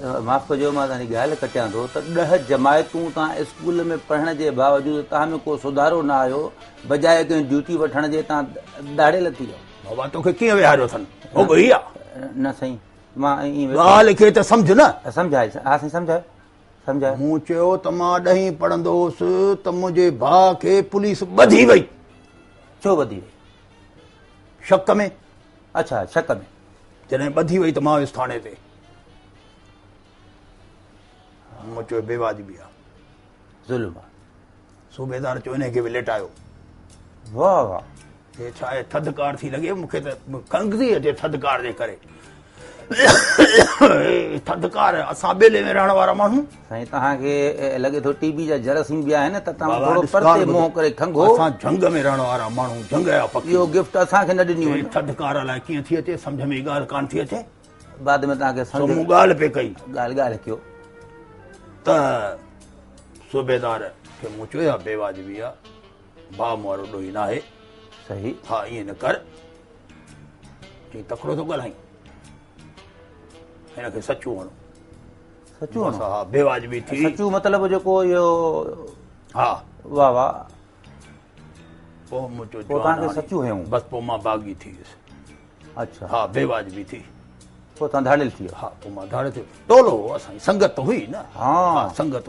माफ़ कजो, मां तव्हांजी ॻाल्हि कटियां थो त 10 जमायतूं तव्हां स्कूल में पढ़ण जे बावजूदि तव्हां में को सुधारो न आयो, बजाए कंहिं ड्यूटी वठण जे तव्हां दाड़ियल थी वियो। बाबा तोखे कीअं विहारियो अथनि? हो ॿई आहे न साईं, मां ईअं ॻाल्हि खे त सम्झ न। सम्झाए, हा साईं सम्झायो सम्झायो। मूं चयो त मां 10वीं पढ़ंदो हुउसि त मुंहिंजे भाउ खे पुलिस ॿधी वई। छो ॿधी वई? शक में। अच्छा, शक में। जॾहिं ॿधी वई त मां वियुसि थाणे ते। मूं चयो बेवाजिबी आहे, ज़ुल्म आहे। सूबेदार चयो इनखे बि लेटायो। वाह वाह, हे छा आहे, थधिकार थी लॻे मूंखे त, खंघि थी अचे थधिकार जे करे। थधिकार, असां ॿेले में रहण वारा माण्हू। साईं तव्हांखे लॻे थो टीबी जा जरासीम बि आहिनि त तव्हां थोरो परते मुंहुं करे खंघो। असां झंग में रहण वारा माण्हू, झंग जा पखी। इहो गिफ्ट असांखे न ॾिनी वञे। थधिकार अलाए कीअं थी अचे, सम्झ में ॻाल्हि कान थी अचे। बाद में तव्हांखे सम्झ मूं ॻाल्हि पे कई, ॻाल्हि कयो त सूबेदार खे मूं चयो आहे बेवाजिबी आहे, भाउ वारो ॾोही न आहे। सही। हा ईअं न कर, चई तकिड़ो थो ॻाल्हाई, हिनखे सचू हणो। सचू हणो? हा, बेवाजिबी थी। सचू मतिलबु जेको इहो? हा। वाह वाह। पोइ मूं चयो तव्हांखे सचू हयूं? बसि पोइ मां बाग़ी थी वियुसि। अच्छा। हा, बेवाजिबी थी। पोइ तव्हां धाड़ियल थी वियो? हा, पोइ मां धाड़े थियो। टोलो असांजी संगत हुई न। हा, संगत